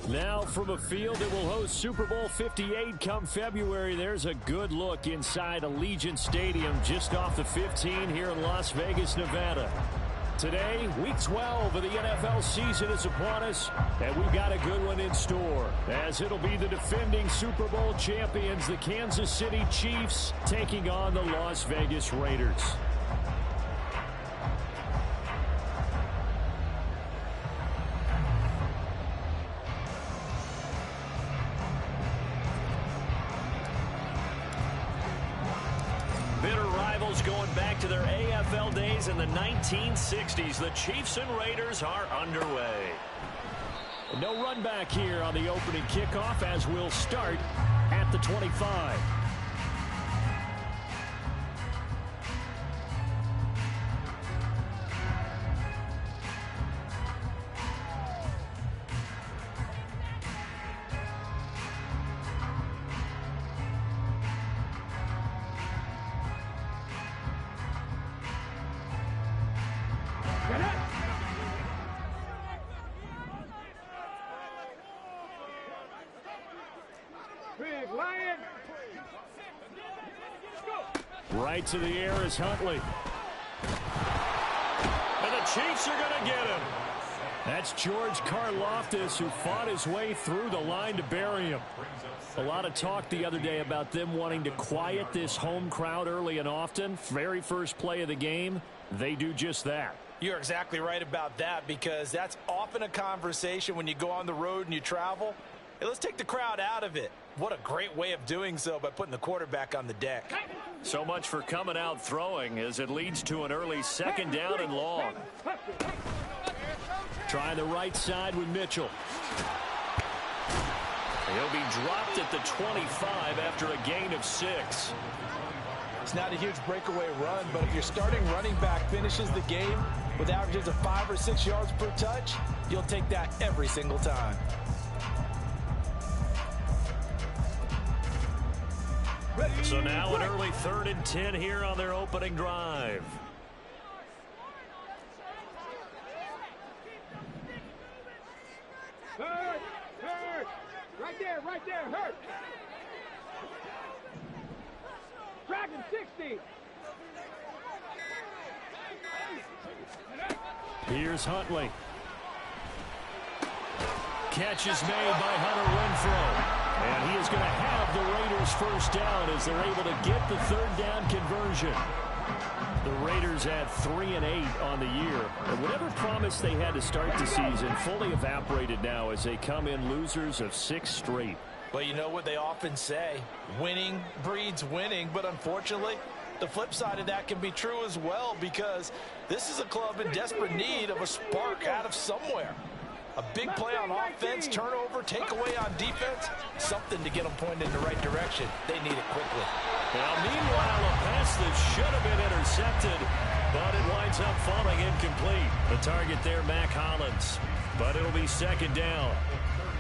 Now from a field that will host Super Bowl 58 come February, there's a good look inside Allegiant Stadium just off the 15 here in Las Vegas, Nevada. Today, Week 12 of the NFL season is upon us, and we've got a good one in store, as it'll be the defending Super Bowl champions, the Kansas City Chiefs, taking on the Las Vegas Raiders. Going back to their AFL days in the 1960s, the Chiefs and Raiders are underway. No run back here on the opening kickoff as we'll start at the 25. Right to the air is Huntley. And the Chiefs are going to get him. That's George Karlaftis, who fought his way through the line to bury him. A lot of talk the other day about them wanting to quiet this home crowd early and often. Very first play of the game, they do just that. You're exactly right about that, because that's often a conversation when you go on the road and you travel. Hey, let's take the crowd out of it. What a great way of doing so by putting the quarterback on the deck. So much for coming out throwing, as it leads to an early second down and long. Trying the right side with Mitchell. He'll be dropped at the 25 after a gain of 6. It's not a huge breakaway run, but if your starting running back finishes the game with averages of 5 or 6 yards per touch, you'll take that every single time. So now an early 3rd and 10 here on their opening drive. Hurt! Right there, hurt! Dragon 60! Here's Huntley. Catch is made by Hunter Renfrow. And he is going to have the Raiders first down as they're able to get the 3rd down conversion. The Raiders at 3-8 on the year. And whatever promise they had to start the season fully evaporated now as they come in losers of 6 straight. Well, you know what they often say, winning breeds winning, but unfortunately, the flip side of that can be true as well, because this is a club in desperate need of a spark out of somewhere. A big play on offense, turnover, takeaway on defense, something to get them pointed in the right direction. They need it quickly. Now, meanwhile, a pass that should have been intercepted, but it winds up falling incomplete. The target there, Mac Hollins. But it'll be 2nd down.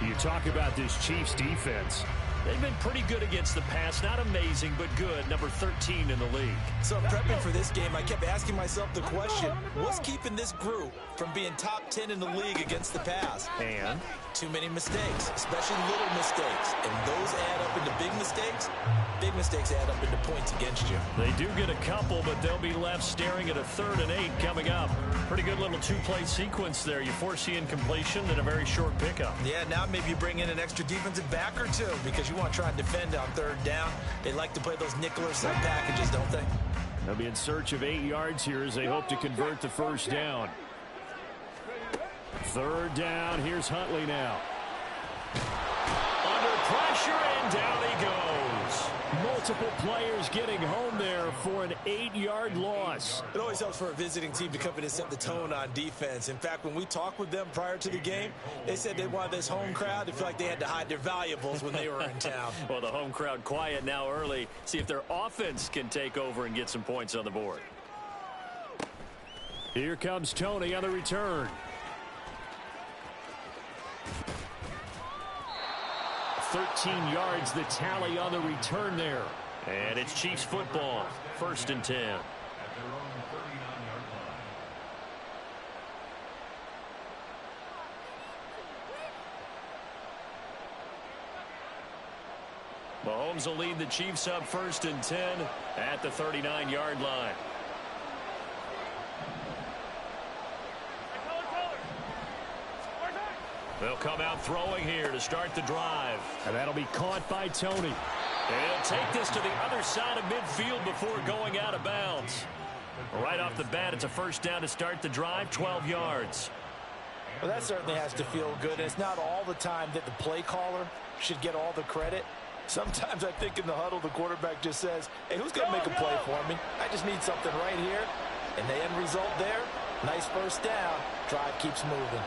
You talk about this Chiefs defense. They've been pretty good against the pass. Not amazing, but good. Number 13 in the league. So prepping for this game, I kept asking myself the question, what's keeping this group from being top 10 in the league against the pass? And? Too many mistakes, especially little mistakes. And those add up into big mistakes. Big mistakes add up into points against you. They do get a couple, but they'll be left staring at a 3rd and 8 coming up. Pretty good little 2-play sequence there. You force the incompletion and a very short pickup. Yeah, now maybe you bring in an extra defensive back or two, because you want to try and defend on 3rd down. They like to play those nickel or sub packages, don't they? They'll be in search of 8 yards here as they hope to convert the first down. 3rd down. Here's Huntley now. Under pressure, and down he goes. Multiple players getting home there for an 8-yard loss. It always helps for a visiting team to come in and set the tone on defense. In fact, when we talked with them prior to the game, they said they wanted this home crowd to feel like they had to hide their valuables when they were in town. Well, the home crowd quiet now early. See if their offense can take over and get some points on the board. Here comes Tony on the return. 13 yards the tally on the return there. And it's Chiefs football. 1st and 10. Mahomes will lead the Chiefs up 1st and 10 at the 39-yard line. They'll come out throwing here to start the drive. And that'll be caught by Tony. He'll take this to the other side of midfield before going out of bounds. Right off the bat, it's a first down to start the drive, 12 yards. Well, that certainly has to feel good. It's not all the time that the play caller should get all the credit. Sometimes I think in the huddle, the quarterback just says, hey, who's going to make a play for me? I just need something right here. And the end result there, nice first down. Drive keeps moving.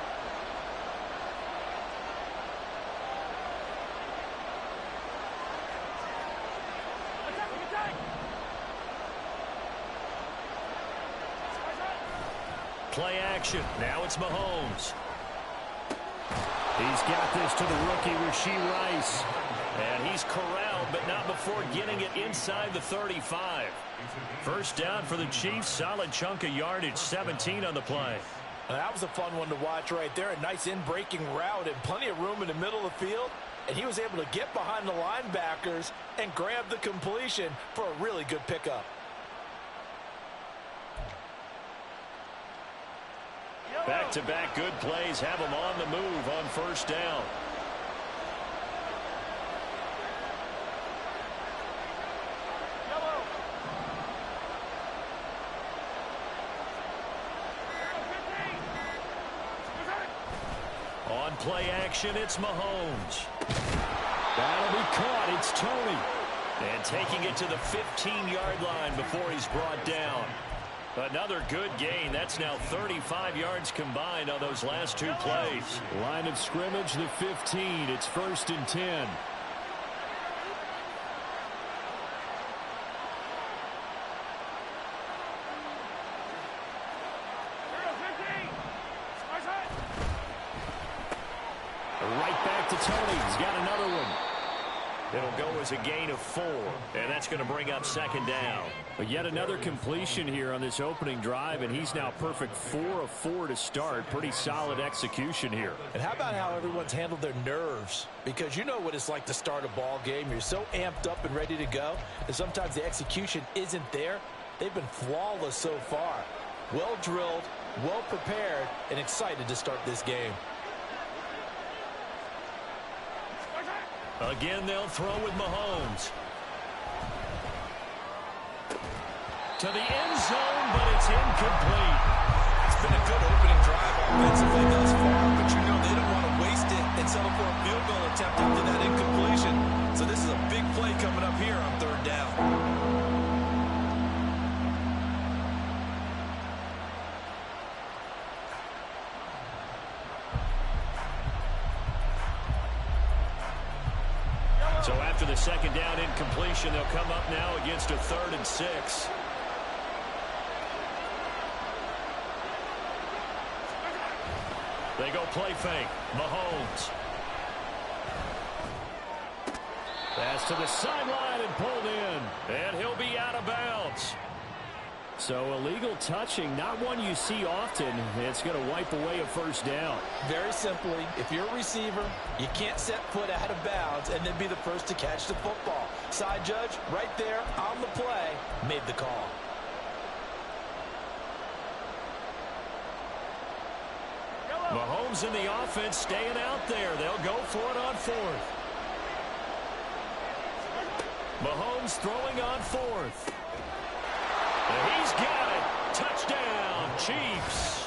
Play action. Now it's Mahomes. He's got this to the rookie, Rashee Rice. And he's corralled, but not before getting it inside the 35. First down for the Chiefs. Solid chunk of yardage, 17 on the play. That was a fun one to watch right there. A nice in-breaking route and plenty of room in the middle of the field. And he was able to get behind the linebackers and grab the completion for a really good pickup. Back-to-back good plays have him on the move on first down. On play action, it's Mahomes. That'll be caught. It's Tony. And taking it to the 15-yard line before he's brought down. Another good gain. That's now 35 yards combined on those last two plays. Line of scrimmage, the 15. It's 1st and 10. Right back to Tony. He's got another one. It'll go as a gain of 4, and that's going to bring up 2nd down. But yet another completion here on this opening drive, and he's now perfect 4 of 4 to start. Pretty solid execution here. And how about how everyone's handled their nerves? Because you know what it's like to start a ball game. You're so amped up and ready to go, and sometimes the execution isn't there. They've been flawless so far. Well drilled, well prepared, and excited to start this game. Again, they'll throw with Mahomes. To the end zone, but it's incomplete. It's been a good opening drive offensively thus far, but you know they don't want to waste it and settle for a field goal attempt after that incompletion. So this is a big play coming up here on 3rd down. So after the 2nd down incompletion, they'll come up now against a 3rd and 6. They go play fake. Mahomes. Pass to the sideline and pulled in. And he'll be out of bounds. So illegal touching, not one you see often. It's going to wipe away a first down. Very simply, if you're a receiver, you can't set foot out of bounds and then be the first to catch the football. Side judge, right there on the play, made the call. Mahomes in the offense staying out there. They'll go for it on 4th. Mahomes throwing on 4th. He's got it. Touchdown, Chiefs.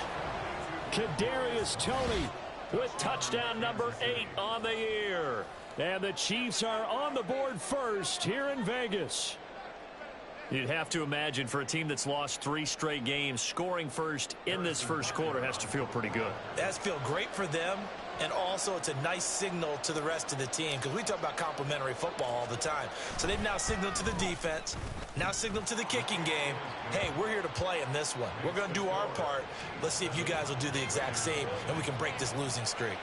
Kadarius Toney with touchdown number 8 on the year. And the Chiefs are on the board first here in Vegas. You'd have to imagine for a team that's lost 3 straight games, scoring first in this first quarter has to feel pretty good. It has to feel great for them, and also it's a nice signal to the rest of the team because we talk about complimentary football all the time. So they've now signaled to the defense, now signaled to the kicking game, hey, we're here to play in this one. We're going to do our part. Let's see if you guys will do the exact same, and we can break this losing streak.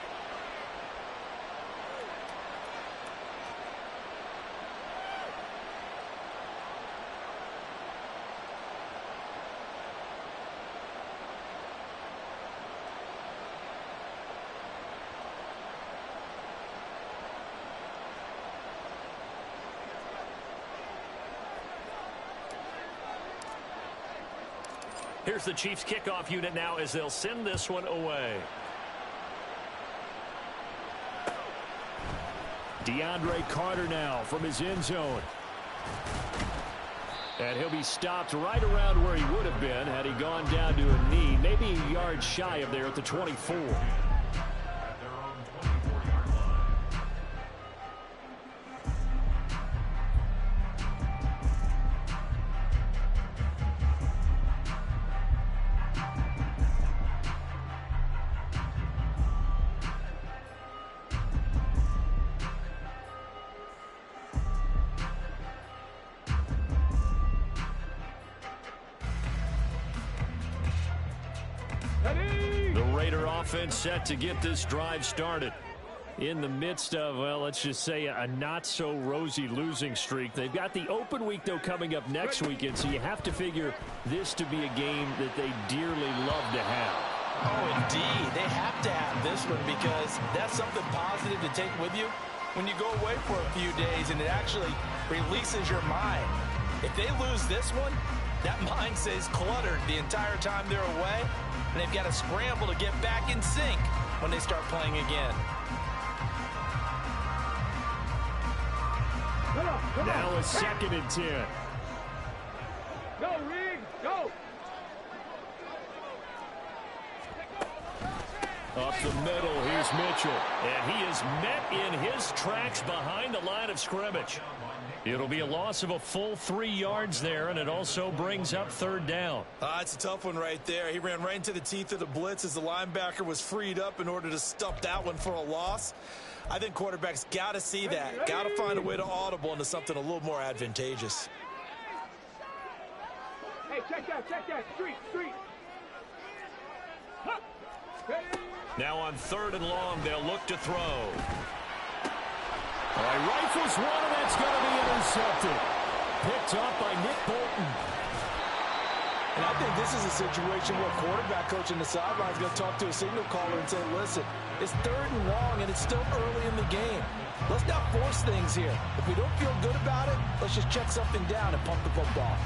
Here's the Chiefs kickoff unit now as they'll send this one away. DeAndre Carter now from his end zone. And he'll be stopped right around where he would have been had he gone down to a knee, maybe a yard shy of there at the 24. Offense set to get this drive started in the midst of, well, let's just say a not-so-rosy losing streak. They've got the open week, though, coming up next weekend, so you have to figure this to be a game that they dearly love to have. Oh, indeed. They have to have this one because that's something positive to take with you when you go away for a few days, and it actually releases your mind. If they lose this one, that mind stays cluttered the entire time they're away, and they've got to scramble to get back in sync when they start playing again. Now a 2nd and 10. Go, Reed, go! Up the middle, here's Mitchell. And he is met in his tracks behind the line of scrimmage. It'll be a loss of a full 3 yards there, and it also brings up 3rd down. It's a tough one right there. He ran right into the teeth of the blitz as the linebacker was freed up in order to stop that one for a loss. I think quarterbacks got to see that. Got to find a way to audible into something a little more advantageous. Hey, check that, street. Huh. Hey. Now on 3rd and long, they'll look to throw. All right, rifles one, and that's going to be intercepted. Picked up by Nick Bolton. And I think this is a situation where quarterback coach on the sideline is going to talk to a signal caller and say, listen, it's 3rd and long, and it's still early in the game. Let's not force things here. If we don't feel good about it, let's just check something down and pump the football.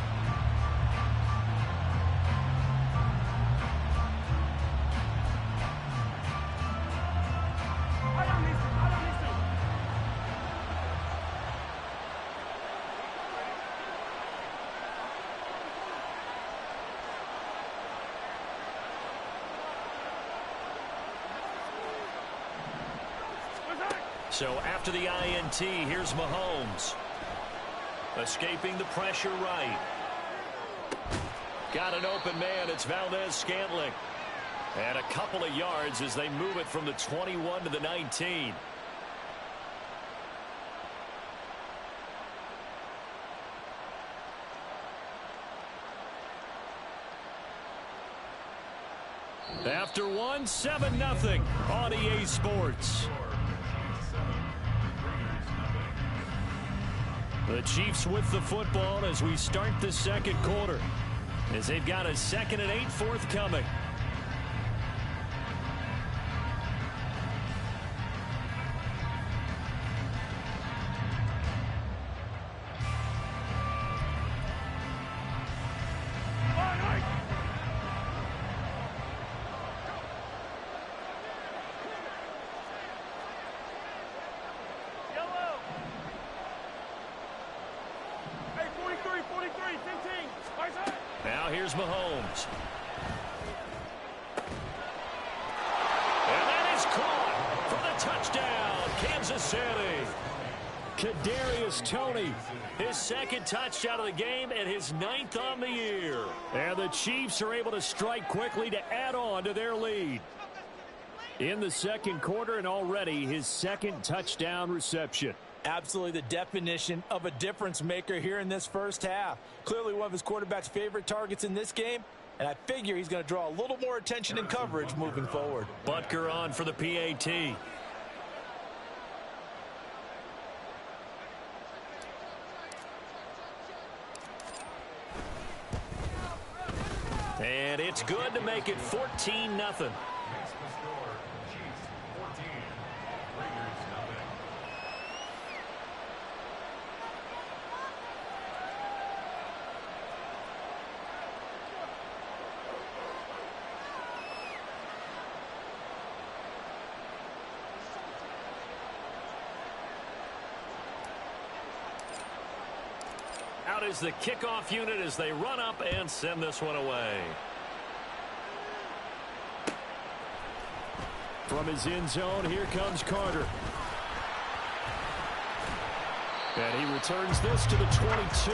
So after the INT, here's Mahomes. Escaping the pressure right. Got an open man. It's Valdez-Scantling. And a couple of yards as they move it from the 21 to the 19. After 1, 7-0 on EA Sports. The Chiefs with the football as we start the 2nd quarter, as they've got a 2nd and 8 forthcoming. Now here's Mahomes. And that is caught for the touchdown, Kansas City. Kadarius Toney, his 2nd touchdown of the game and his 9th on the year. And the Chiefs are able to strike quickly to add on to their lead. In the 2nd quarter, and already his 2nd touchdown reception. Absolutely the definition of a difference maker here in this first half. Clearly one of his quarterback's favorite targets in this game, and I figure he's going to draw a little more attention and coverage moving forward. Butker on for the PAT. And it's good to make it 14-0. out is the kickoff unit as they run up and send this one away. From his end zone, here comes Carter. And he returns this to the 22.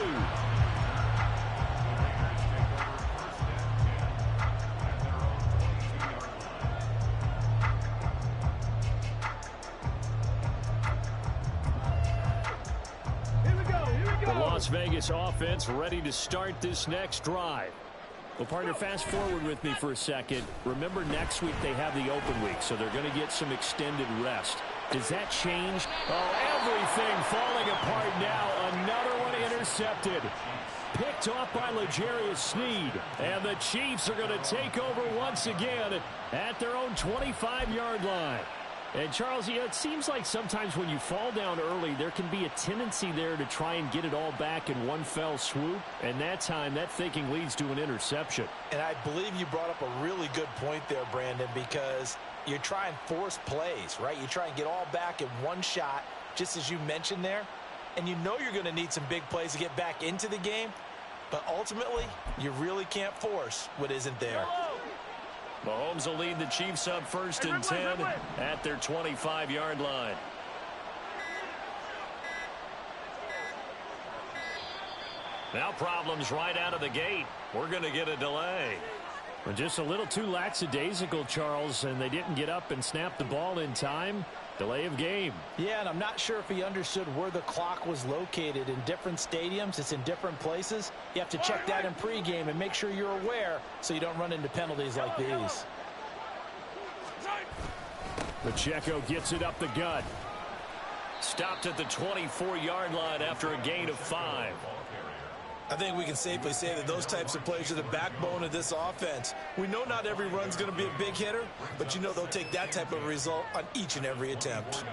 The Las Vegas offense ready to start this next drive. Well, partner, fast forward with me for a second. Remember, next week they have the open week, so they're going to get some extended rest. Does that change? Oh, everything falling apart now. Another one intercepted. Picked off by L'Jarius Sneed. And the Chiefs are going to take over once again at their own 25-yard line. And, Charles, it seems like sometimes when you fall down early, there can be a tendency there to try and get it all back in one fell swoop. And that time, that thinking leads to an interception. And I believe you brought up a really good point there, Brandon, because you try and force plays, right? You try and get all back in one shot, just as you mentioned there. And you know you're going to need some big plays to get back into the game. But ultimately, you really can't force what isn't there. Mahomes will lead the Chiefs up 1st and 10 at their 25-yard line. Now problems right out of the gate. We're going to get a delay. Just a little too lackadaisical, Charles, and they didn't get up and snap the ball in time. Delay of game. Yeah, and I'm not sure if he understood where the clock was located. In different stadiums, it's in different places. You have to check that in pregame and make sure you're aware so you don't run into penalties like these. Pacheco gets it up the gut. Stopped at the 24-yard line after a gain of 5. I think we can safely say that those types of plays are the backbone of this offense. We know not every run's going to be a big hitter, but you know they'll take that type of result on each and every attempt.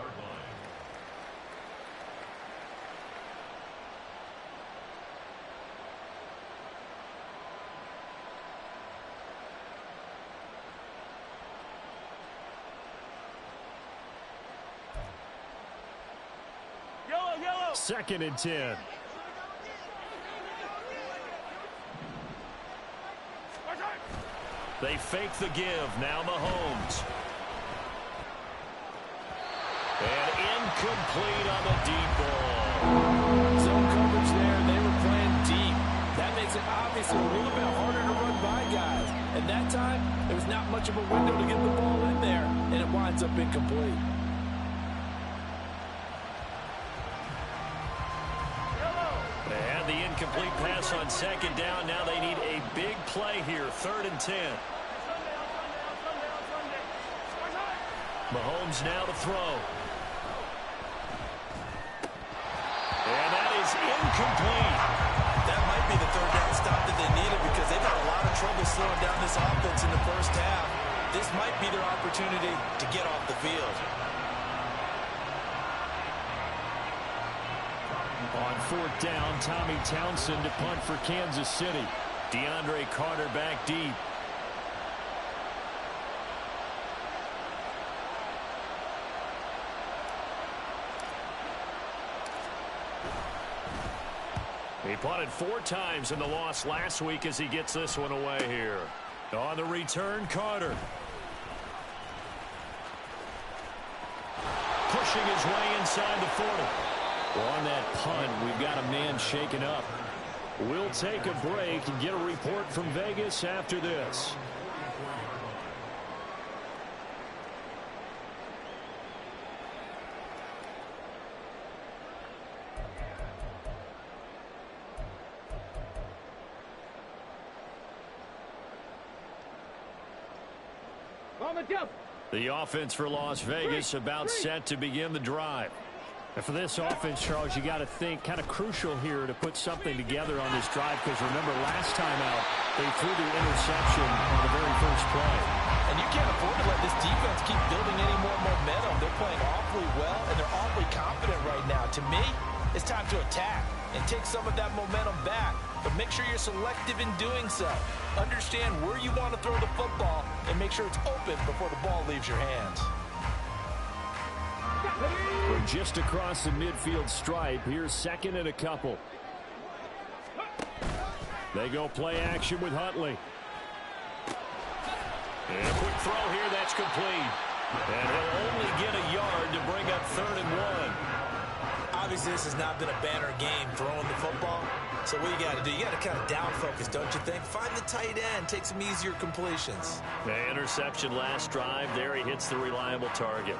Yellow. 2nd and 10. They fake the give. Now Mahomes. And incomplete on the deep ball. Zone coverage there, and they were playing deep. That makes it obviously a little bit harder to run by guys. And that time, there was not much of a window to get the ball in there, and it winds up incomplete. They had the incomplete pass on 2nd down. Now they need a big play here. 3rd and 10. Mahomes now to throw. And that is incomplete. That might be the 3rd down stop that they needed because they've had a lot of trouble slowing down this offense in the first half. This might be their opportunity to get off the field. On 4th down, Tommy Townsend to punt for Kansas City. DeAndre Carter back deep. He punted 4 times in the loss last week as he gets this one away here. On the return, Carter. Pushing his way inside the 40. On that punt, we've got a man shaken up. We'll take a break and get a report from Vegas after this. The offense for Las Vegas about set to begin the drive. And for this offense, Charles, you got to think kind of crucial here to put something together on this drive because remember last time out they threw the interception on the very first play. And you can't afford to let this defense keep building any more momentum. They're playing awfully well and they're awfully confident right now. To me, it's time to attack and take some of that momentum back. But make sure you're selective in doing so. Understand where you want to throw the football and make sure it's open before the ball leaves your hands. We're just across the midfield stripe. Here's 2nd and a couple. They go play action with Huntley. And a quick throw here, that's complete. And he'll only get a yard to bring up 3rd and 1. Obviously, this has not been a banner game throwing the football. So what you got to do, you got to kind of down focus, don't you think? Find the tight end, take some easier completions. The interception last drive. There he hits the reliable target.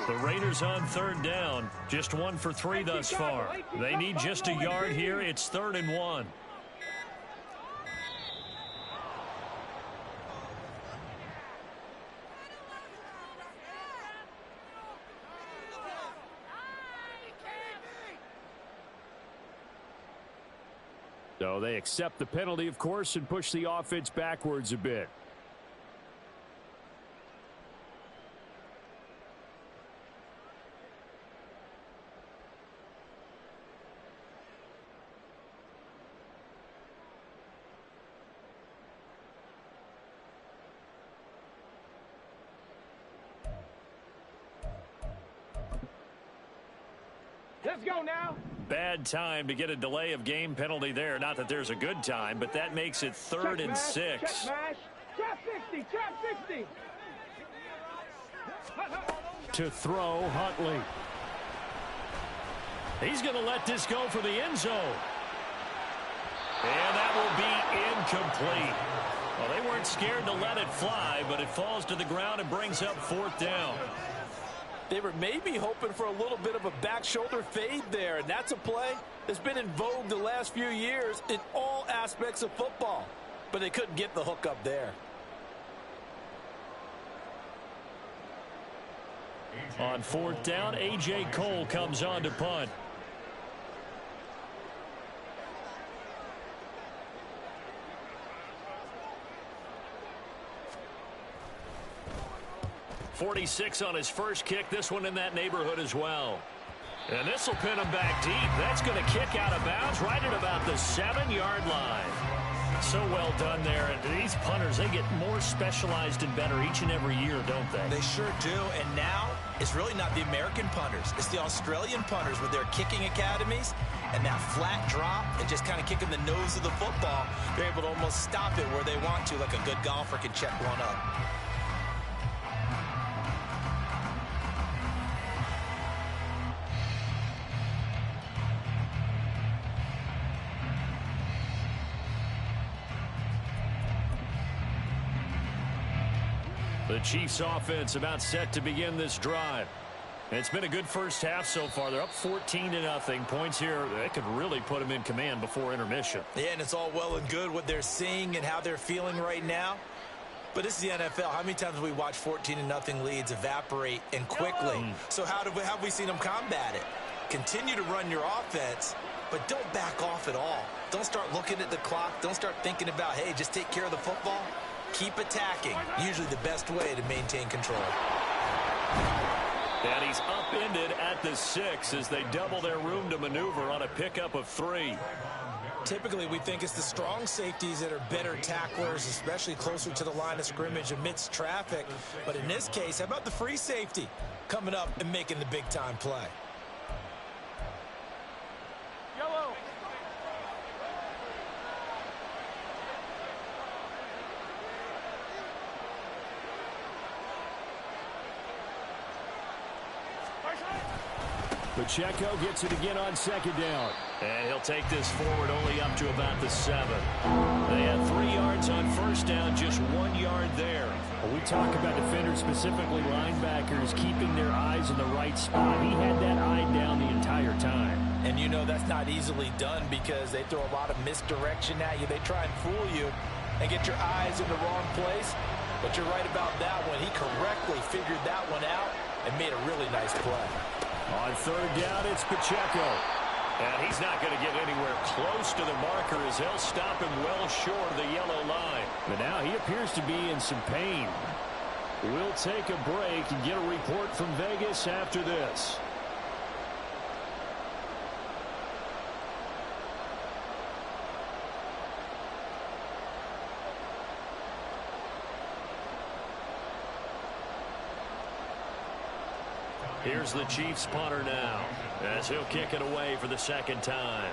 The Raiders on 3rd down. Just 1 for 3 thus far. They need just a yard here. It's 3rd and 1. So they accept the penalty, of course, and push the offense backwards a bit. Let's go now. Bad time to get a delay of game penalty there. Not that there's a good time, but that makes it 3rd and 6. Check mash. Trap 60. Trap 60. To throw, Huntley. He's going to let this go for the end zone. And that will be incomplete. Well, they weren't scared to let it fly, but it falls to the ground and brings up 4th down. They were maybe hoping for a little bit of a back shoulder fade there, and that's a play that's been in vogue the last few years in all aspects of football. But they couldn't get the hook up there. On 4th down, A.J. Cole comes on to punt. .46 on his first kick. This one in that neighborhood as well. And this will pin him back deep. That's going to kick out of bounds right at about the 7-yard line. So well done there. And these punters, they get more specialized and better each and every year, don't they? They sure do. And now it's really not the American punters. It's the Australian punters with their kicking academies and that flat drop and just kind of kicking the nose of the football. They're able to almost stop it where they want to, like a good golfer can check one up. The Chiefs offense about set to begin this drive. It's been a good first half so far. They're up 14-0. Points here, they could really put them in command before intermission. Yeah, and it's all well and good what they're seeing and how they're feeling right now. But this is the NFL. How many times have we watched 14-0 leads evaporate and quickly? So how have we seen them combat it? Continue to run your offense, but don't back off at all. Don't start looking at the clock. Don't start thinking about, hey, just take care of the football. Keep attacking. Usually the best way to maintain control. And he's upended at the 6 as they double their room to maneuver on a pickup of 3. Typically, we think it's the strong safeties that are better tacklers, especially closer to the line of scrimmage amidst traffic. But in this case, how about the free safety coming up and making the big-time play? Yellow. Pacheco gets it again on 2nd down. And he'll take this forward only up to about the 7. They had 3 yards on 1st down, just 1 yard there. When we talk about defenders, specifically linebackers, keeping their eyes in the right spot. He had that eye down the entire time. And you know that's not easily done because they throw a lot of misdirection at you. They try and fool you and get your eyes in the wrong place. But you're right about that one. He correctly figured that one out and made a really nice play. On 3rd down, it's Pacheco. And he's not going to get anywhere close to the marker as they'll stop him well short of the yellow line. But now he appears to be in some pain. We'll take a break and get a report from Vegas after this. Here's the Chiefs punter now, as he'll kick it away for the second time.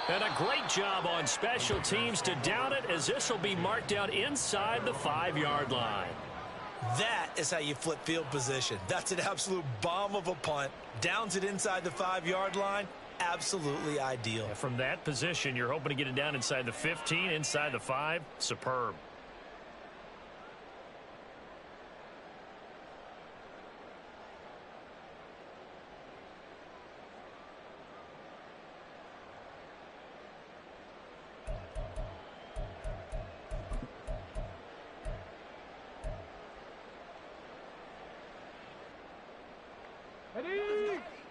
And a great job on special teams to down it, as this will be marked out inside the 5-yard line. That is how you flip field position. That's an absolute bomb of a punt. Downs it inside the 5-yard line. Absolutely ideal. From that position, you're hoping to get it down inside the 15, inside the 5. Superb.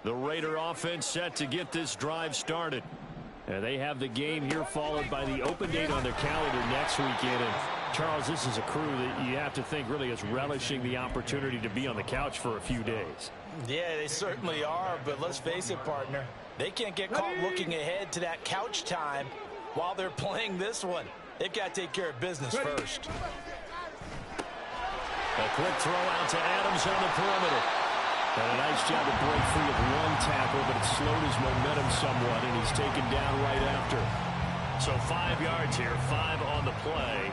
The Raider offense set to get this drive started. They have the game here followed by the open date on their calendar next weekend. And Charles, this is a crew that you have to think really is relishing the opportunity to be on the couch for a few days. Yeah, they certainly are, but let's face it, partner. They can't get caught looking ahead to that couch time while they're playing this one. They've got to take care of business first. A quick throw out to Adams on the perimeter. And a nice job to break free of one tackle, but it slowed his momentum somewhat, and he's taken down right after. So 5 yards here, 5 on the play.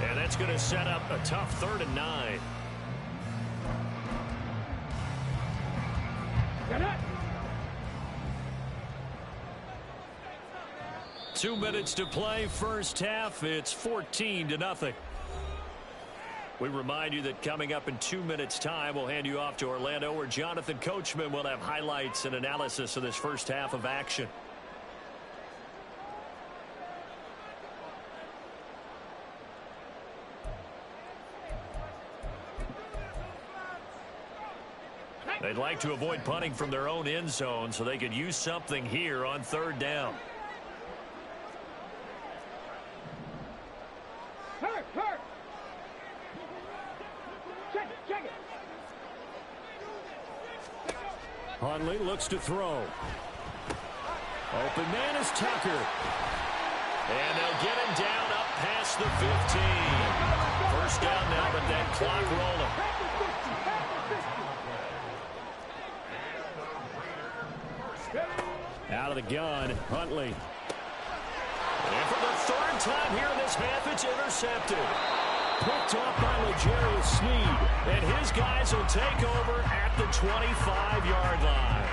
And that's going to set up a tough 3rd and 9. Get it. 2 minutes to play, first half. It's 14-0. We remind you that coming up in 2 minutes' time, we'll hand you off to Orlando, where Jonathan Coachman will have highlights and analysis of this first half of action. They'd like to avoid punting from their own end zone so they could use something here on 3rd down. Hurt. Check it. Huntley looks to throw. Open man is Tucker. And they'll get him down up past the 15. First down now, but that clock rolling. Out of the gun, Huntley. And for the 3rd time here in this half, it's intercepted. Picked off by L'Jarius Sneed. And his guys will take over at the 25-yard line.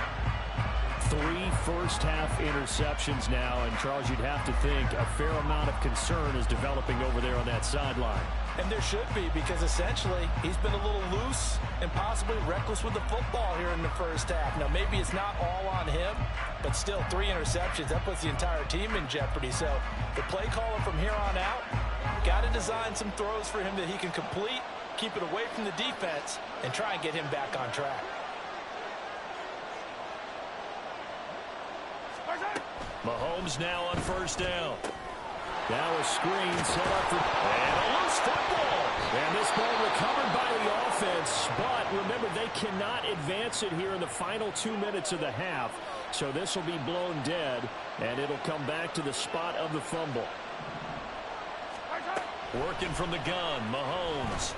3 first-half interceptions now. And, Charles, you'd have to think a fair amount of concern is developing over there on that sideline. And there should be, because essentially he's been a little loose and possibly reckless with the football here in the first half. Now, maybe it's not all on him, but still 3 interceptions. That puts the entire team in jeopardy. So the play caller from here on out got to design some throws for him that he can complete, keep it away from the defense, and try and get him back on track. Mahomes now on first down. Now a screen set up for, and a loose football. And this ball recovered by the offense, but remember, they cannot advance it here in the final 2 minutes of the half. So this will be blown dead, and it'll come back to the spot of the fumble. Working from the gun, Mahomes.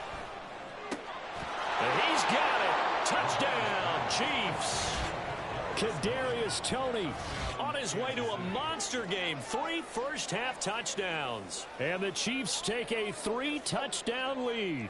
And he's got it. Touchdown, Chiefs. Kadarius Toney on his way to a monster game. 3 first-half touchdowns. And the Chiefs take a 3-touchdown lead.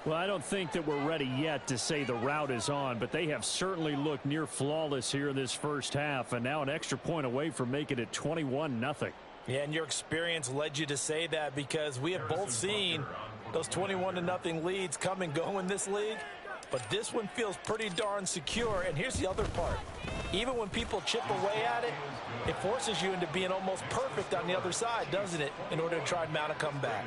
Well, I don't think that we're ready yet to say the route is on, but they have certainly looked near flawless here in this first half, and now an extra point away from making it 21-0. Yeah, and your experience led you to say that, because we have both seen those 21-0 leads come and go in this league. But this one feels pretty darn secure. And here's the other part. Even when people chip away at it, it forces you into being almost perfect on the other side, doesn't it, in order to try and mount a comeback.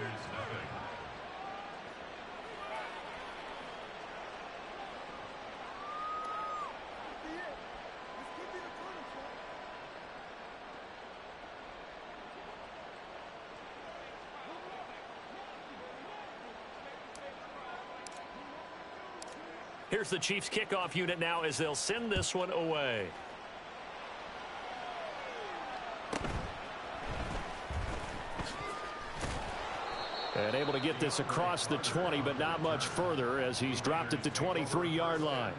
Here's the Chiefs kickoff unit now as they'll send this one away. And able to get this across the 20, but not much further as he's dropped it to 23-yard line.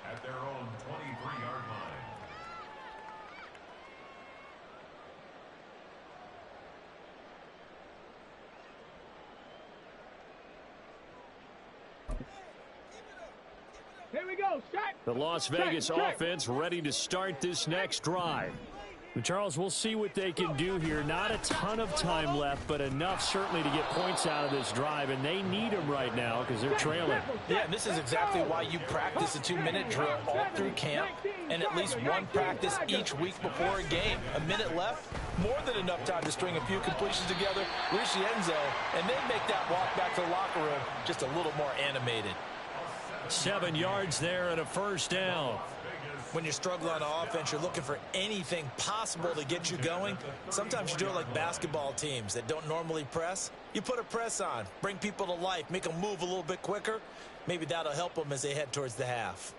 At their own 23-yard line. Here we go. Shot. The Las Vegas offense ready to start this next drive. And Charles, we'll see what they can do here. Not a ton of time left, but enough certainly to get points out of this drive, and they need them right now because they're trailing. Yeah, and this is exactly why you practice a 2-minute drill all through camp and at least one practice each week before a game. A minute left, more than enough time to string a few completions together, reach the end zone, and then make that walk back to the locker room just a little more animated. 7 yards there and a first down. When you're struggling on offense, you're looking for anything possible to get you going. Sometimes you do it like basketball teams that don't normally press. You put a press on, bring people to life, make them move a little bit quicker. Maybe that'll help them as they head towards the half.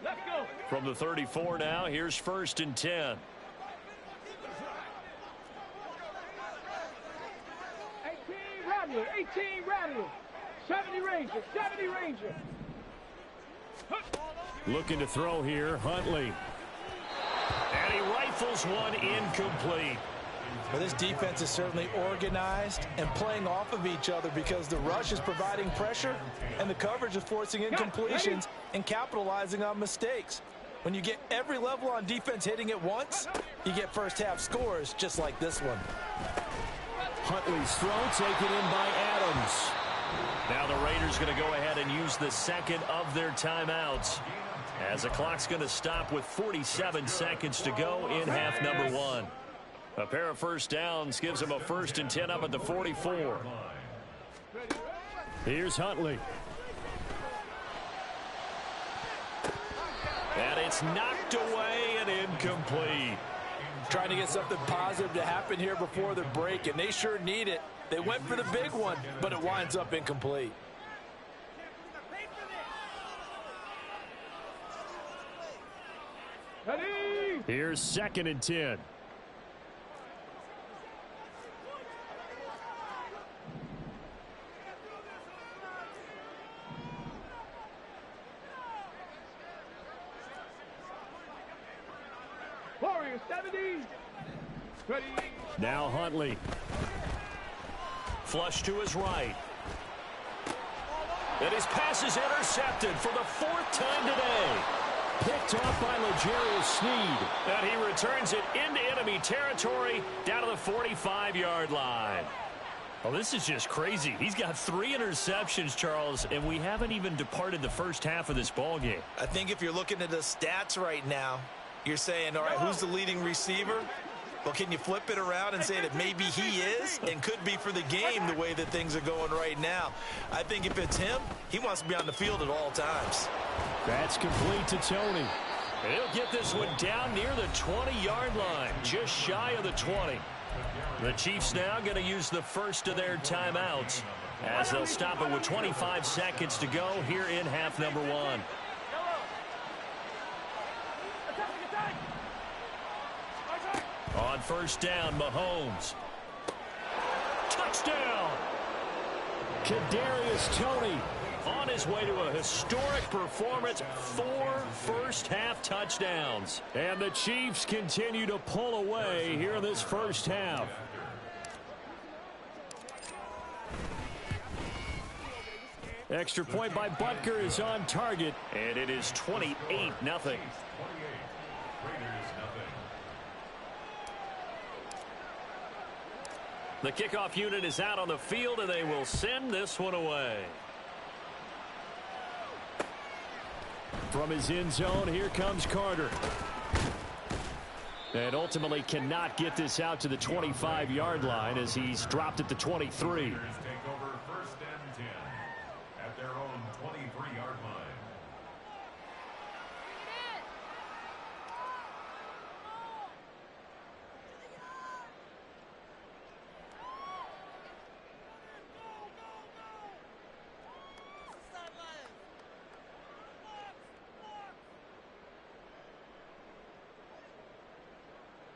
Let's go. From the 34 now, here's 1st and 10. 18 Rattler, 70 Ranger, 70 Ranger. Looking to throw here, Huntley. And he rifles one incomplete. But this defense is certainly organized and playing off of each other because the rush is providing pressure and the coverage is forcing incompletions and capitalizing on mistakes. When you get every level on defense hitting at once, you get first half scores just like this one. Huntley's throw taken in by Adams. Now the Raiders going to go ahead and use the second of their timeouts as the clock's going to stop with 47 seconds to go in half number 1. A pair of first downs gives them a 1st and 10 up at the 44. Here's Huntley. And it's knocked away and incomplete. Trying to get something positive to happen here before the break, and they sure need it. They went for the big one, but it winds up incomplete. Here's 2nd and 10. Warriors, 70. Ready. Now Huntley. Flush to his right. And his pass is intercepted for the 4th time today. Picked off by L'Jarius Sneed. And he returns it into enemy territory down to the 45-yard line. Well, this is just crazy. He's got 3 interceptions, Charles, and we haven't even departed the first half of this ballgame. I think if you're looking at the stats right now, you're saying, all right, who's the leading receiver? Well, can you flip it around and say that maybe he is and could be for the game the way that things are going right now? I think if it's him, he wants to be on the field at all times. That's complete to Tony. And he'll get this one down near the 20-yard line, just shy of the 20. The Chiefs now going to use the first of their timeouts as they'll stop it with 25 seconds to go here in half number 1. On first down, Mahomes. Touchdown! Kadarius Toney on his way to a historic performance, 4 first-half touchdowns. And the Chiefs continue to pull away here in this first half. Extra point by Butker is on target, and it is 28-0. The kickoff unit is out on the field, and they will send this one away. From his end zone, here comes Carter. And ultimately cannot get this out to the 25-yard line as he's dropped at the 23.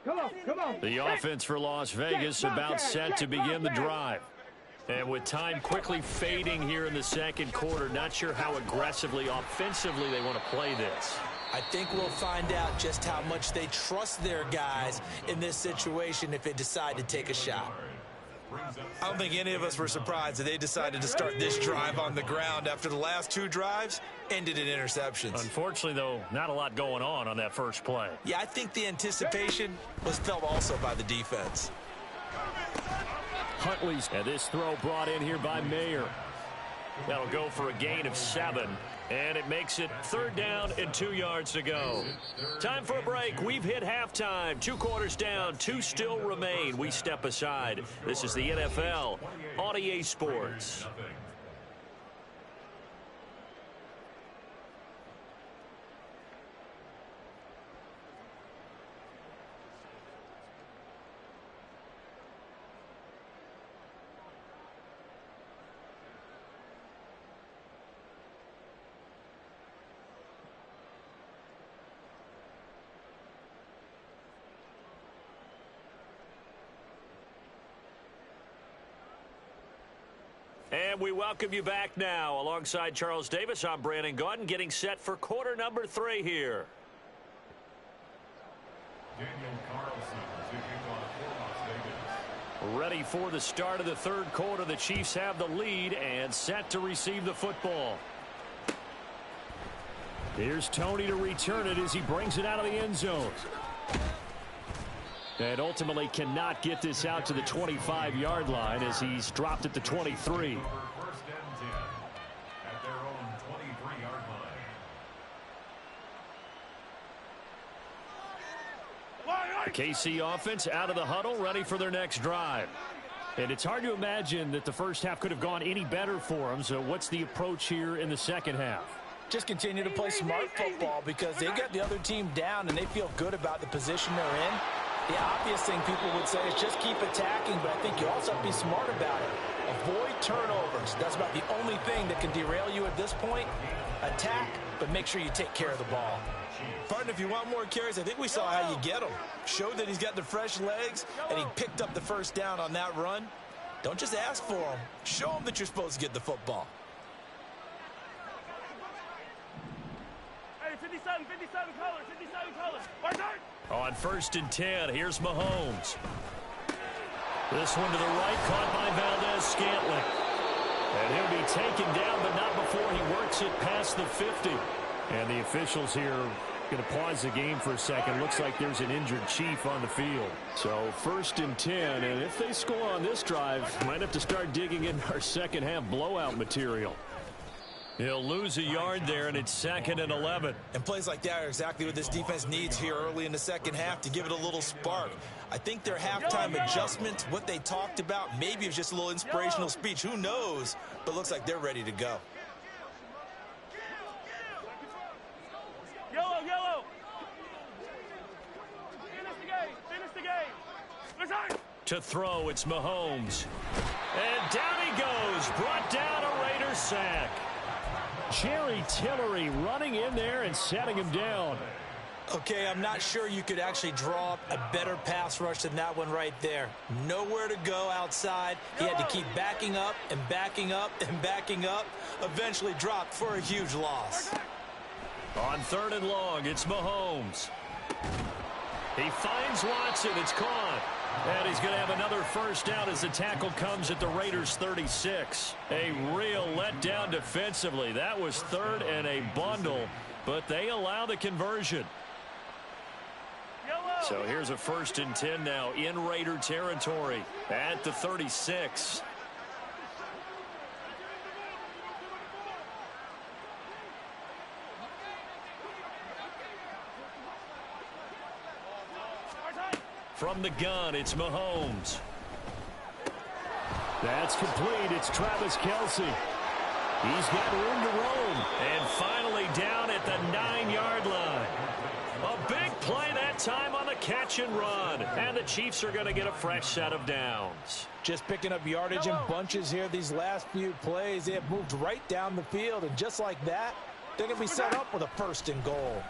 Come on, come on. The offense for Las Vegas about set to begin the drive. And with time quickly fading here in the second quarter, not sure how aggressively, offensively they want to play this. I think we'll find out just how much they trust their guys in this situation if they decide to take a shot. I don't think any of us were surprised that they decided to start this drive on the ground after the last two drives ended in interceptions. Unfortunately, though, not a lot going on that first play. Yeah, I think the anticipation was felt also by the defense. Huntley's, and this throw brought in here by Mayer. That'll go for a gain of 7, and it makes it 3rd down and 2 yards to go. Time for a break. We've hit halftime. 2 quarters down, 2 still remain. We step aside. This is the NFL on EA Sports. And we welcome you back now. Alongside Charles Davis, I'm Brandon Gaudin, getting set for quarter number 3 here. Daniel Carlson to kick off for Las Vegas. Ready for the start of the 3rd quarter. The Chiefs have the lead and set to receive the football. Here's Tony to return it as he brings it out of the end zone. And ultimately cannot get this out to the 25-yard line as he's dropped at the 23. 1st and 10 at their own 23-yard line. The KC offense out of the huddle, ready for their next drive. And it's hard to imagine that the first half could have gone any better for them. So what's the approach here in the second half? Just continue to play smart football because they got the other team down and they feel good about the position they're in. The obvious thing people would say is just keep attacking, but I think you also have to be smart about it. Avoid turnovers. That's about the only thing that can derail you at this point. Attack, but make sure you take care of the ball. Partner, if you want more carries, I think we saw how you get them. Showed that he's got the fresh legs, and he picked up the first down on that run. Don't just ask for them. Show them that you're supposed to get the football. Hey, 57 colors. Mark out. On 1st and 10, here's Mahomes. This one to the right, caught by Valdez-Scantling. And he'll be taken down, but not before he works it past the 50. And the officials here going to pause the game for a second. Looks like there's an injured Chief on the field. So 1st and 10, and if they score on this drive, might have to start digging in our second half blowout material. He'll lose a yard there, and it's 2nd and 11. And plays like that are exactly what this defense needs here early in the second half to give it a little spark. I think their halftime adjustments, what they talked about, maybe it was just a little inspirational speech. Who knows? But looks like they're ready to go. Yellow. Finish the game. To throw, it's Mahomes. And down he goes. Brought down a Raider sack. Jerry Tillery running in there and setting him down. Okay, I'm not sure you could actually draw up a better pass rush than that one right there. Nowhere to go outside. He had to keep backing up and backing up and backing up. Eventually dropped for a huge loss. On 3rd and long, it's Mahomes. He finds Watson. It's caught. And he's going to have another first down as the tackle comes at the Raiders' 36. A real letdown defensively. That was 3rd and a bundle, but they allow the conversion. So here's a 1st and 10 now in Raider territory at the 36. From the gun, it's Mahomes. That's complete. It's Travis Kelce. He's got room to roam. And finally down at the 9-yard line. A big play that time on the catch and run. And the Chiefs are going to get a fresh set of downs. Just picking up yardage in bunches here these last few plays. They have moved right down the field. And just like that, they're going to be set up with a 1st and goal.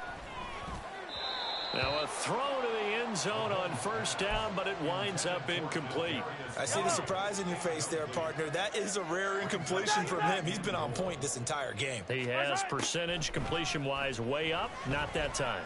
Now a throw to the end zone on first down, but it winds up incomplete. I see the surprise in your face there, partner. That is a rare incompletion from him. He's been on point this entire game. He has percentage completion-wise way up, not that time.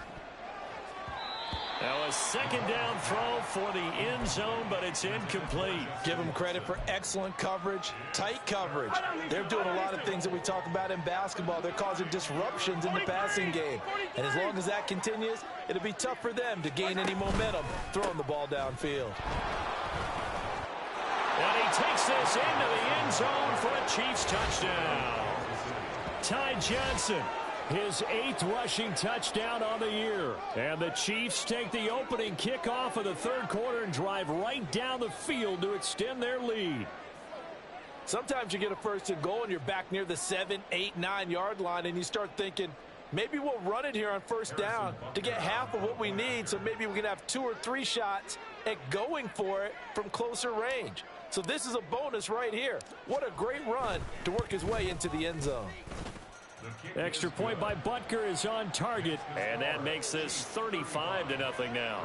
Now a second down throw for the end zone, but it's incomplete. Give him credit for excellent coverage, tight coverage. They're doing a lot of things that we talk about in basketball. They're causing disruptions in the passing game. And as long as that continues, it'll be tough for them to gain any momentum throwing the ball downfield. And he takes this into the end zone for a Chiefs touchdown. Ty Johnson, his 8th rushing touchdown on the year. And the Chiefs take the opening kickoff of the third quarter and drive right down the field to extend their lead. Sometimes you get a first and goal and you're back near the 7, 8, 9-yard line and you start thinking, maybe we'll run it here on first down to get half of what we need, so maybe we can have 2 or 3 shots at going for it from closer range. So this is a bonus right here. What a great run to work his way into the end zone. Extra point by Butker is on target, and that makes this 35-0 now.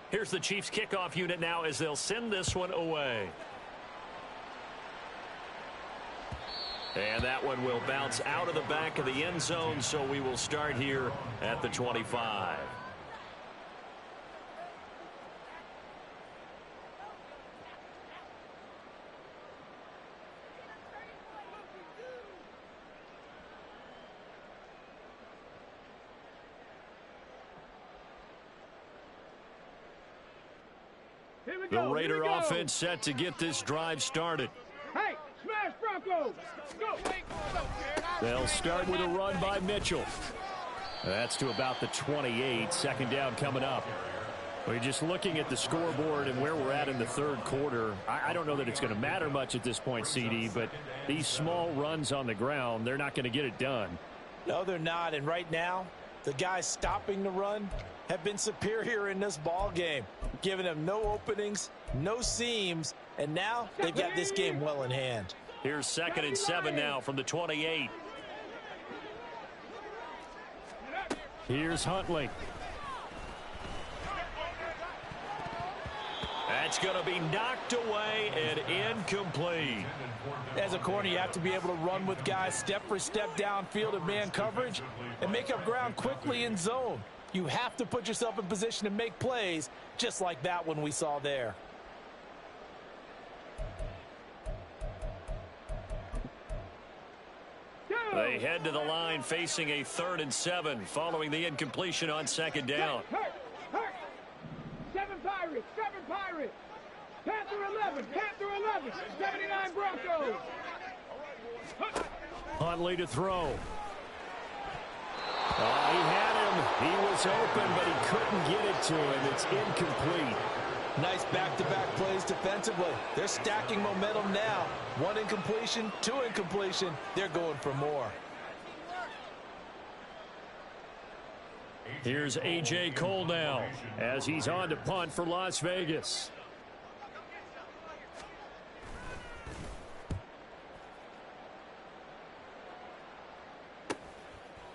Here's the Chiefs kickoff unit now as they'll send this one away. And that one will bounce out of the back of the end zone, so we will start here at the 25. The Raider offense set to get this drive started. Hey, smash Broncos! Go! They'll start with a run by Mitchell. That's to about the 28. Second down coming up. We're just looking at the scoreboard and where we're at in the third quarter. I don't know that it's going to matter much at this point, CD, but these small runs on the ground, they're not going to get it done. No, they're not. And right now, the guys stopping the run have been superior in this ball game, giving them no openings, no seams, and now they've got this game well in hand. Here's 2nd and 7 now from the 28. Here's Huntley. That's going to be knocked away and incomplete. As a corner, you have to be able to run with guys step for step downfield in man coverage and make up ground quickly in zone. You have to put yourself in position to make plays just like that one we saw there. They head to the line facing a 3rd and 7 following the incompletion on 2nd down. Hurt! 7 Pirates! 7 Pirates! Panther 11! Panther 11! 79 Broncos! Huntley to throw. He had him. He was open, but he couldn't get it to him. It's incomplete. Nice back-to-back plays defensively. They're stacking momentum now. 1 incompletion, 2 incompletion. They're going for more. Here's A.J. Cole now as he's on to punt for Las Vegas.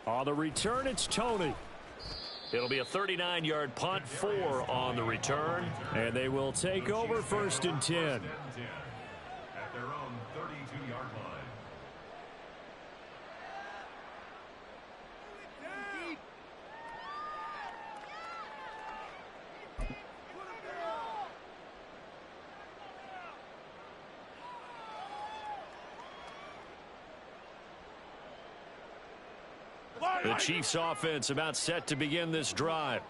On the return, it's Tony. It'll be a 39-yard punt, 4 on the return, and they will take over 1st and 10. At their own 32-yard line. The Chiefs offense about set to begin this drive.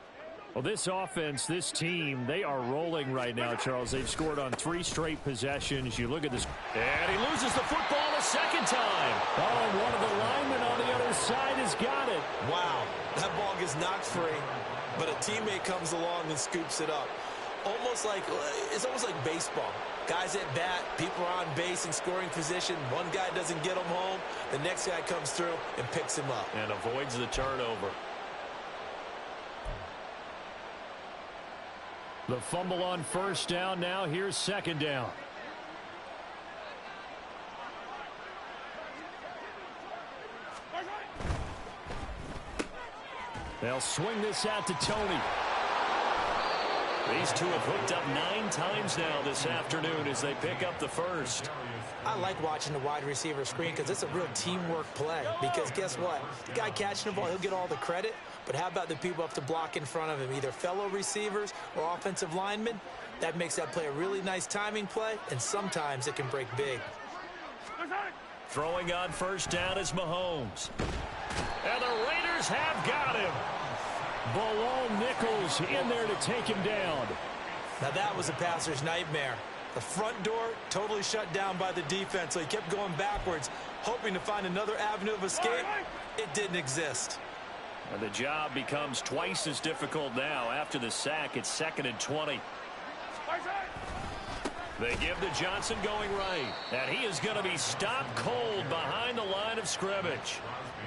Well, this offense, this team, they are rolling right now, Charles. They've scored on 3 straight possessions. You look at this. And he loses the football a second time. Oh, and one of the linemen on the other side has got it. Wow, that ball gets knocked free, but a teammate comes along and scoops it up. It's almost like baseball. Guys at bat, people are on base in scoring position. One guy doesn't get him home. The next guy comes through and picks him up. And avoids the turnover. The fumble on first down. Now here's second down. They'll swing this out to Tony. These two have hooked up 9 times now this afternoon as they pick up the first. I like watching the wide receiver screen because it's a real teamwork play. Because guess what? The guy catching the ball, he'll get all the credit. But how about the people up to block in front of him, either fellow receivers or offensive linemen? That makes that play a really nice timing play, and sometimes it can break big. Throwing on first down is Mahomes. And the Raiders have got him. Balone Nichols in there to take him down. Now that was a passer's nightmare. The front door totally shut down by the defense, so he kept going backwards, hoping to find another avenue of escape. It didn't exist. And the job becomes twice as difficult now. After the sack, it's 2nd and 20. They give to Johnson going right. And he is going to be stopped cold behind the line of scrimmage.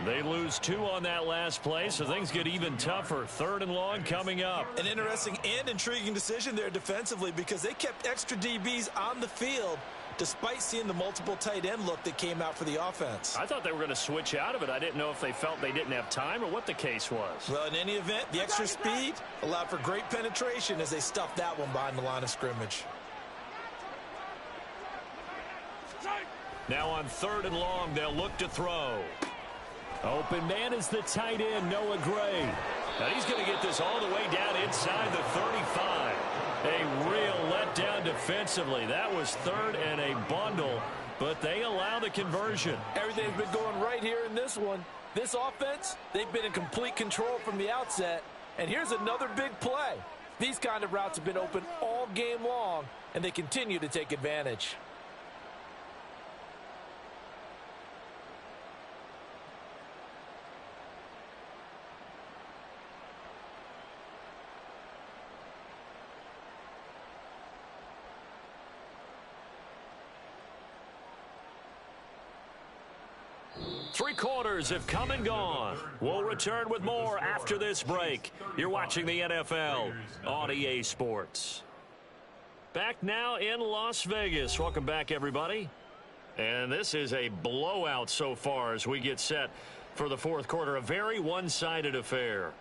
They lose 2 on that last play, so things get even tougher. 3rd and long coming up. An interesting and intriguing decision there defensively because they kept extra DBs on the field despite seeing the multiple tight end look that came out for the offense. I thought they were going to switch out of it. I didn't know if they felt they didn't have time or what the case was. Well, in any event, the extra speed allowed for great penetration as they stuffed that one behind the line of scrimmage. Now on 3rd and long, they'll look to throw. Open man is the tight end, Noah Gray. Now he's going to get this all the way down inside the 35. A real letdown defensively. That was 3rd and a bundle, but they allow the conversion. Everything's been going right here in this one. This offense, they've been in complete control from the outset. And here's another big play. These kind of routes have been open all game long, and they continue to take advantage. Three quarters have come and gone. We'll return with more after this break. You're watching the NFL on EA Sports. Back now in Las Vegas. Welcome back, everybody. And this is a blowout so far as we get set for the 4th quarter. A very one-sided affair.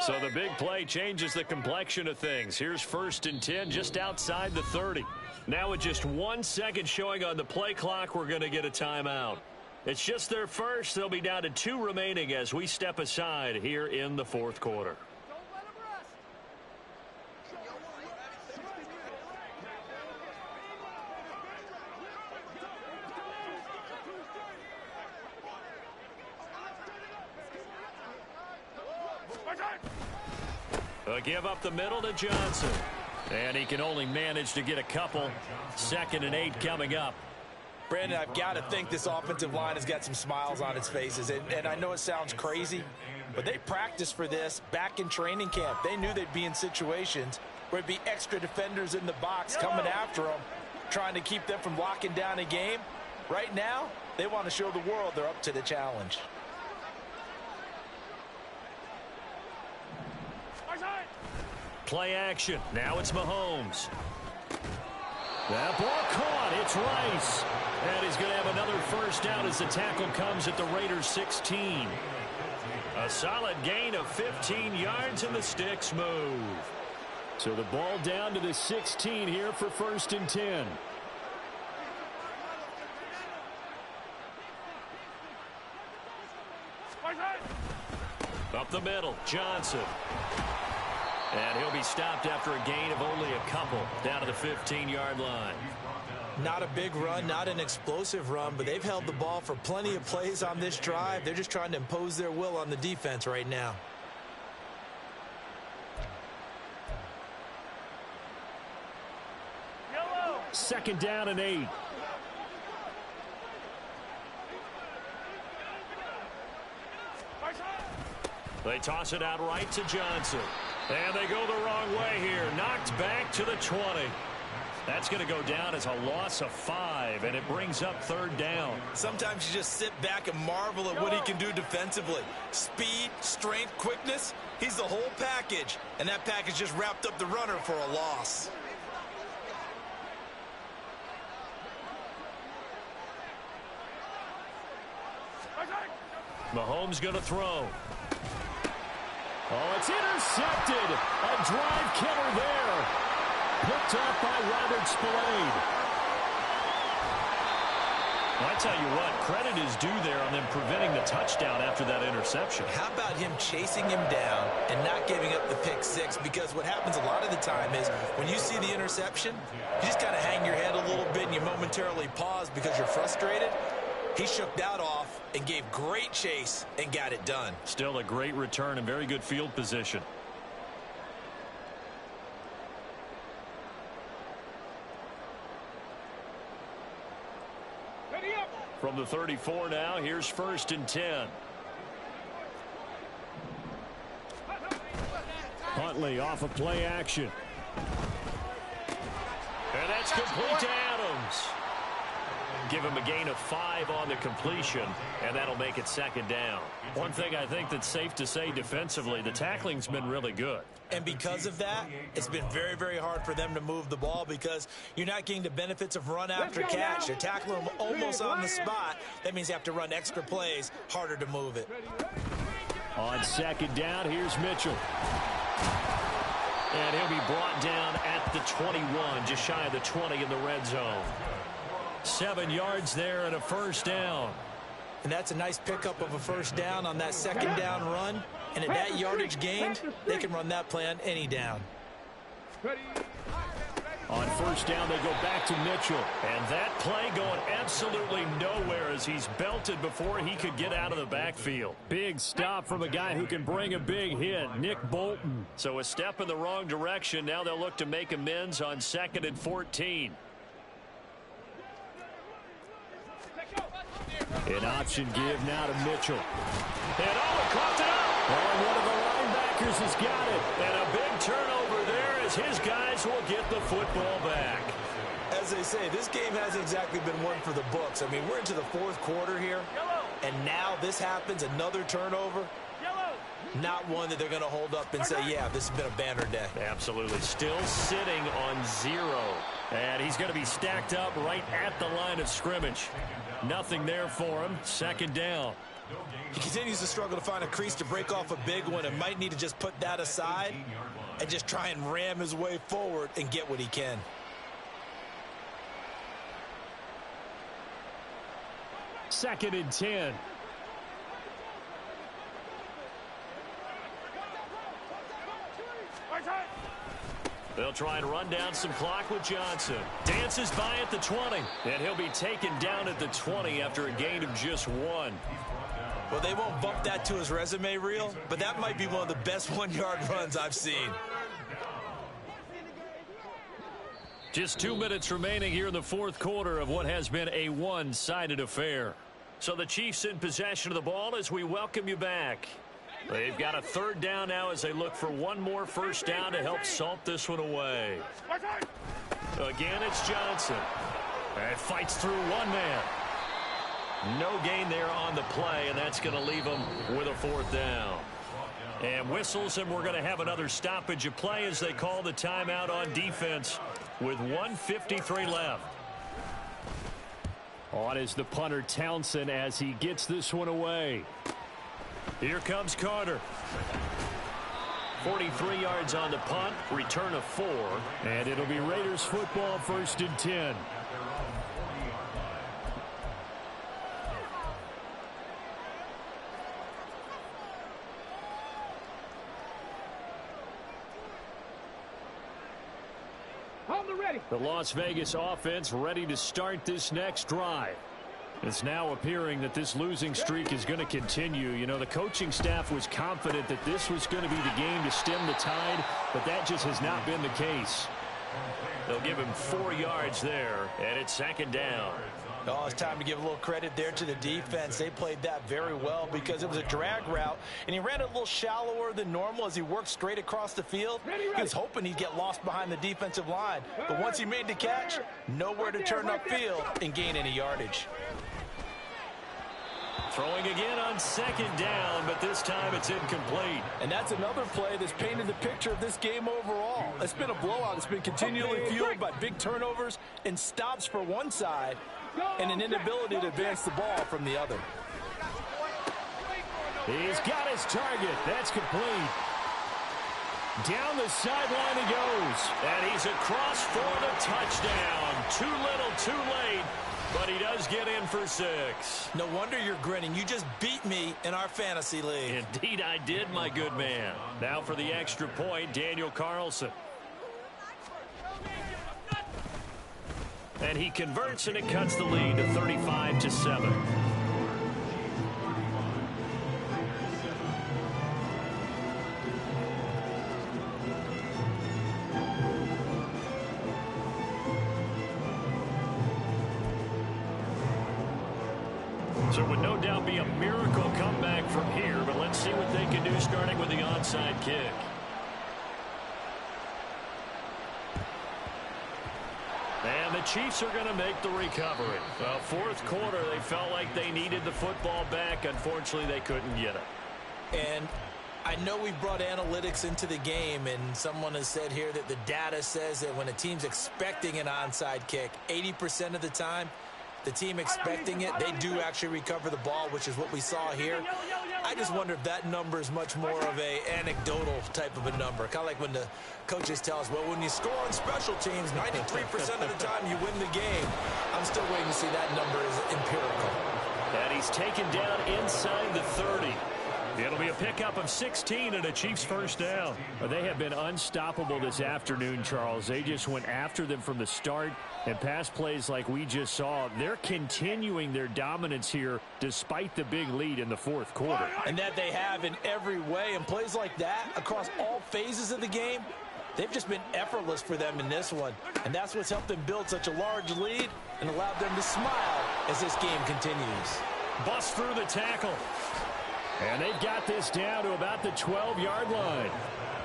So the big play changes the complexion of things. Here's 1st and 10 just outside the 30. Now with just 1 second showing on the play clock, we're going to get a timeout. It's just their first. They'll be down to 2 remaining as we step aside here in the 4th quarter. A give up the middle to Johnson. And he can only manage to get a couple. 2nd and 8 coming up. Brandon, I've got to think this offensive line has got some smiles on its faces. And I know it sounds crazy, but they practiced for this back in training camp. They knew they'd be in situations where there'd be extra defenders in the box coming after them, trying to keep them from locking down a game. Right now, they want to show the world they're up to the challenge. Play action. Now it's Mahomes. That ball caught. It's Rice. And he's going to have another first down as the tackle comes at the Raiders' 16. A solid gain of 15 yards and the sticks move. So the ball down to the 16 here for 1st and 10. Up the middle, Johnson. And he'll be stopped after a gain of only a couple down to the 15-yard line. Not a big run, not an explosive run, but they've held the ball for plenty of plays on this drive. They're just trying to impose their will on the defense right now. Second down and 8. They toss it out right to Johnson. And they go the wrong way here. Knocked back to the 20. That's going to go down as a loss of 5, and it brings up 3rd down. Sometimes you just sit back and marvel at what he can do defensively. Speed, strength, quickness, he's the whole package. And that package just wrapped up the runner for a loss. Mahomes going to throw. Oh, it's intercepted. A drive killer there. Picked off by Robert Spillane. Well, I tell you what, credit is due there on them preventing the touchdown after that interception. How about him chasing him down and not giving up the pick six? Because what happens a lot of the time is when you see the interception, you just kind of hang your head a little bit and you momentarily pause because you're frustrated. He shook that off and gave great chase and got it done. Still a great return and very good field position. From the 34 now, here's 1st and 10. Huntley off of play action. And that's complete to Adams. Give him a gain of 5 on the completion, and that'll make it 2nd down. One thing I think that's safe to say defensively, the tackling's been really good. And because of that, it's been very, very hard for them to move the ball because you're not getting the benefits of run after catch. They're tackling them almost on the spot. That means you have to run extra plays, harder to move it. On 2nd down, here's Mitchell. And he'll be brought down at the 21, just shy of the 20 in the red zone. 7 yards there and a 1st down. And that's a nice pickup of a 1st down on that 2nd down run. And at that yardage gained, they can run that play on any down. On 1st down, they go back to Mitchell. And that play going absolutely nowhere as he's belted before he could get out of the backfield. Big stop from a guy who can bring a big hit, Nick Bolton. So a step in the wrong direction. Now they'll look to make amends on 2nd and 14. An option give now to Mitchell. And caught it up. And one of the linebackers has got it. And a big turnover there as his guys will get the football back. As they say, this game hasn't exactly been one for the books. I mean, we're into the 4th quarter here. And now this happens, another turnover. Not one that they're going to hold up and say, yeah, this has been a banner day. Absolutely. Still sitting on 0. And he's going to be stacked up right at the line of scrimmage. Nothing there for him. 2nd down. He continues to struggle to find a crease to break off a big one and might need to just put that aside and just try and ram his way forward and get what he can. Second and 10. They'll try and run down some clock with Johnson. Dances by at the 20. And he'll be taken down at the 20 after a gain of just 1. Well, they won't bump that to his resume reel, but that might be one of the best 1-yard runs I've seen. Just 2 minutes remaining here in the 4th quarter of what has been a one-sided affair. So the Chiefs in possession of the ball as we welcome you back. They've got a 3rd down now as they look for one more 1st down to help salt this one away. Again, it's Johnson. And fights through one man. No gain there on the play, and that's going to leave them with a 4th down. And whistles, and we're going to have another stoppage of play as they call the timeout on defense with 1:53 left. On is the punter Townsend as he gets this one away. Here comes Carter. 43 yards on the punt, return of 4, and it'll be Raiders football, 1st and 10. The Las Vegas offense ready to start this next drive. It's now appearing that this losing streak is going to continue. You know, the coaching staff was confident that this was going to be the game to stem the tide, but that just has not been the case. They'll give him 4 yards there, and it's 2nd down. Oh, it's time to give a little credit there to the defense. They played that very well because it was a drag route, and he ran it a little shallower than normal as he worked straight across the field. He was hoping he'd get lost behind the defensive line, but once he made the catch, nowhere to turn upfield and gain any yardage. Throwing again on 2nd down, but this time it's incomplete. And that's another play that's painted the picture of this game overall. It's been a blowout. It's been continually fueled by big turnovers and stops for one side and an inability to advance the ball from the other. He's got his target. That's complete. Down the sideline he goes. And he's across for the touchdown. Too little, too late. But he does get in for 6. No wonder you're grinning. You just beat me in our fantasy league. Indeed I did, my good man. Now for the extra point, Daniel Carlson. And he converts, and it cuts the lead to 35-7. So it would no doubt be a miracle comeback from here, but let's see what they can do starting with the onside kick. And the Chiefs are going to make the recovery. Well, 4th quarter, they felt like they needed the football back. Unfortunately, they couldn't get it. And I know we brought analytics into the game, and someone has said here that the data says that when a team's expecting an onside kick, 80% of the time, the team expecting it, they do actually recover the ball, which is what we saw here. I just wonder if that number is much more of a anecdotal type of a number. Kind of like when the coaches tell us, well, when you score on special teams, 93% of the time you win the game. I'm still waiting to see that number is empirical. And he's taken down inside the 30. It'll be a pickup of 16 and a Chiefs 1st down. Well, they have been unstoppable this afternoon, Charles. They just went after them from the start, and pass plays like we just saw. They're continuing their dominance here despite the big lead in the 4th quarter. And that they have in every way. And plays like that across all phases of the game, they've just been effortless for them in this one. And that's what's helped them build such a large lead and allowed them to smile as this game continues. Bust through the tackle. And they've got this down to about the 12-yard line.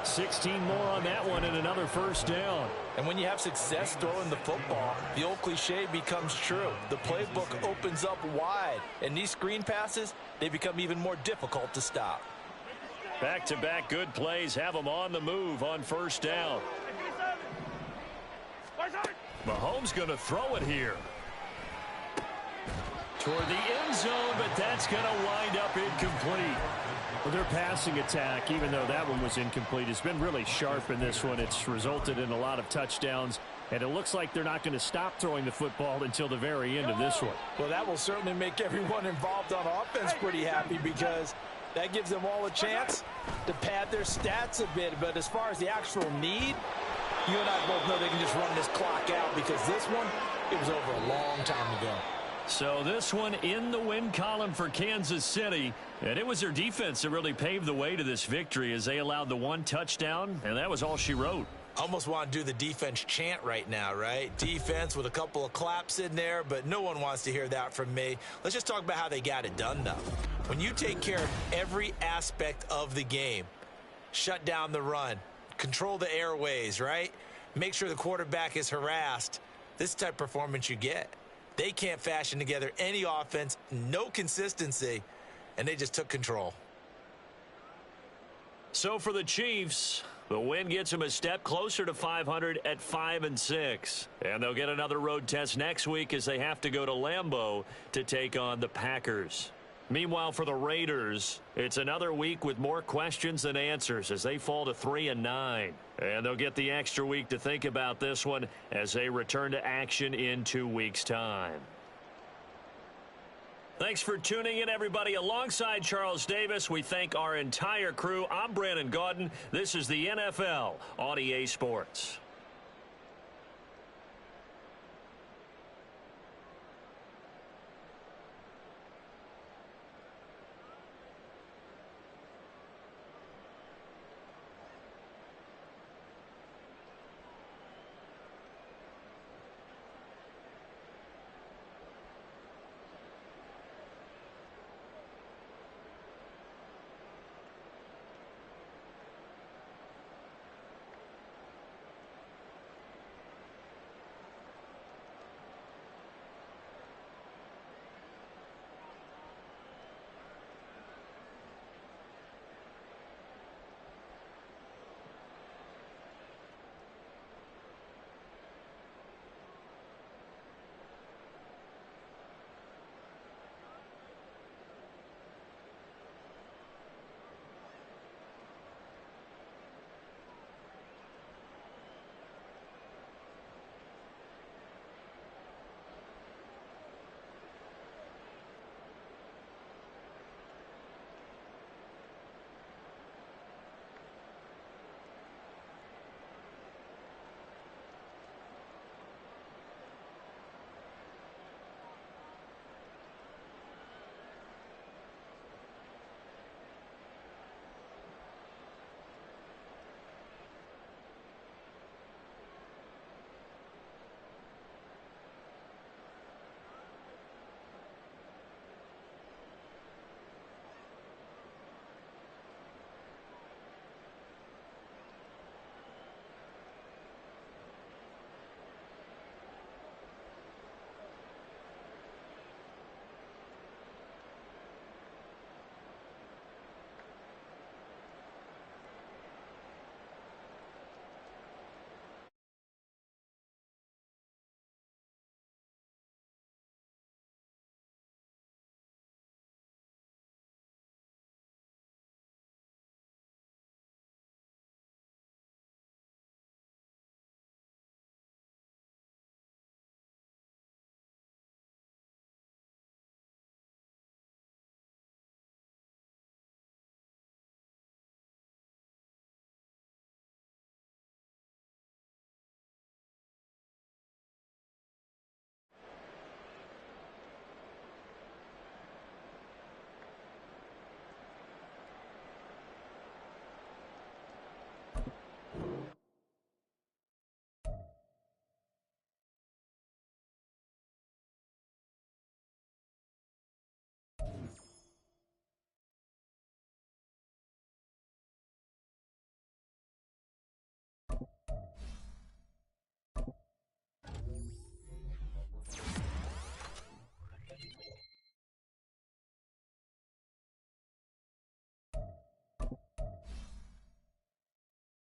16 more on that one and another 1st down. And when you have success throwing the football, the old cliche becomes true. The playbook opens up wide. And these screen passes, they become even more difficult to stop. Back-to-back good plays have them on the move on 1st down. Mahomes going to throw it here. Toward the end zone, but that's going to wind up incomplete. Well, their passing attack, even though that one was incomplete, has been really sharp in this one. It's resulted in a lot of touchdowns, and it looks like they're not going to stop throwing the football until the very end of this one. Well, that will certainly make everyone involved on offense pretty happy because that gives them all a chance to pad their stats a bit. But as far as the actual need, you and I both know they can just run this clock out because this one, it was over a long time ago. So this one in the win column for Kansas City, and it was their defense that really paved the way to this victory as they allowed the 1 touchdown, and that was all she wrote. Almost want to do the defense chant right now, right? Defense with a couple of claps in there, but no one wants to hear that from me. Let's just talk about how they got it done, though. When you take care of every aspect of the game, shut down the run, control the airways, right? Make sure the quarterback is harassed. This type of performance you get. They can't fashion together any offense, no consistency, and they just took control. So for the Chiefs, the win gets them a step closer to 500 at 5-6. And they'll get another road test next week as they have to go to Lambeau to take on the Packers. Meanwhile, for the Raiders, it's another week with more questions than answers as they fall to 3-9. And they'll get the extra week to think about this one as they return to action in 2 weeks' time. Thanks for tuning in, everybody. Alongside Charles Davis, we thank our entire crew. I'm Brandon Gaudin. This is the NFL on EA Sports.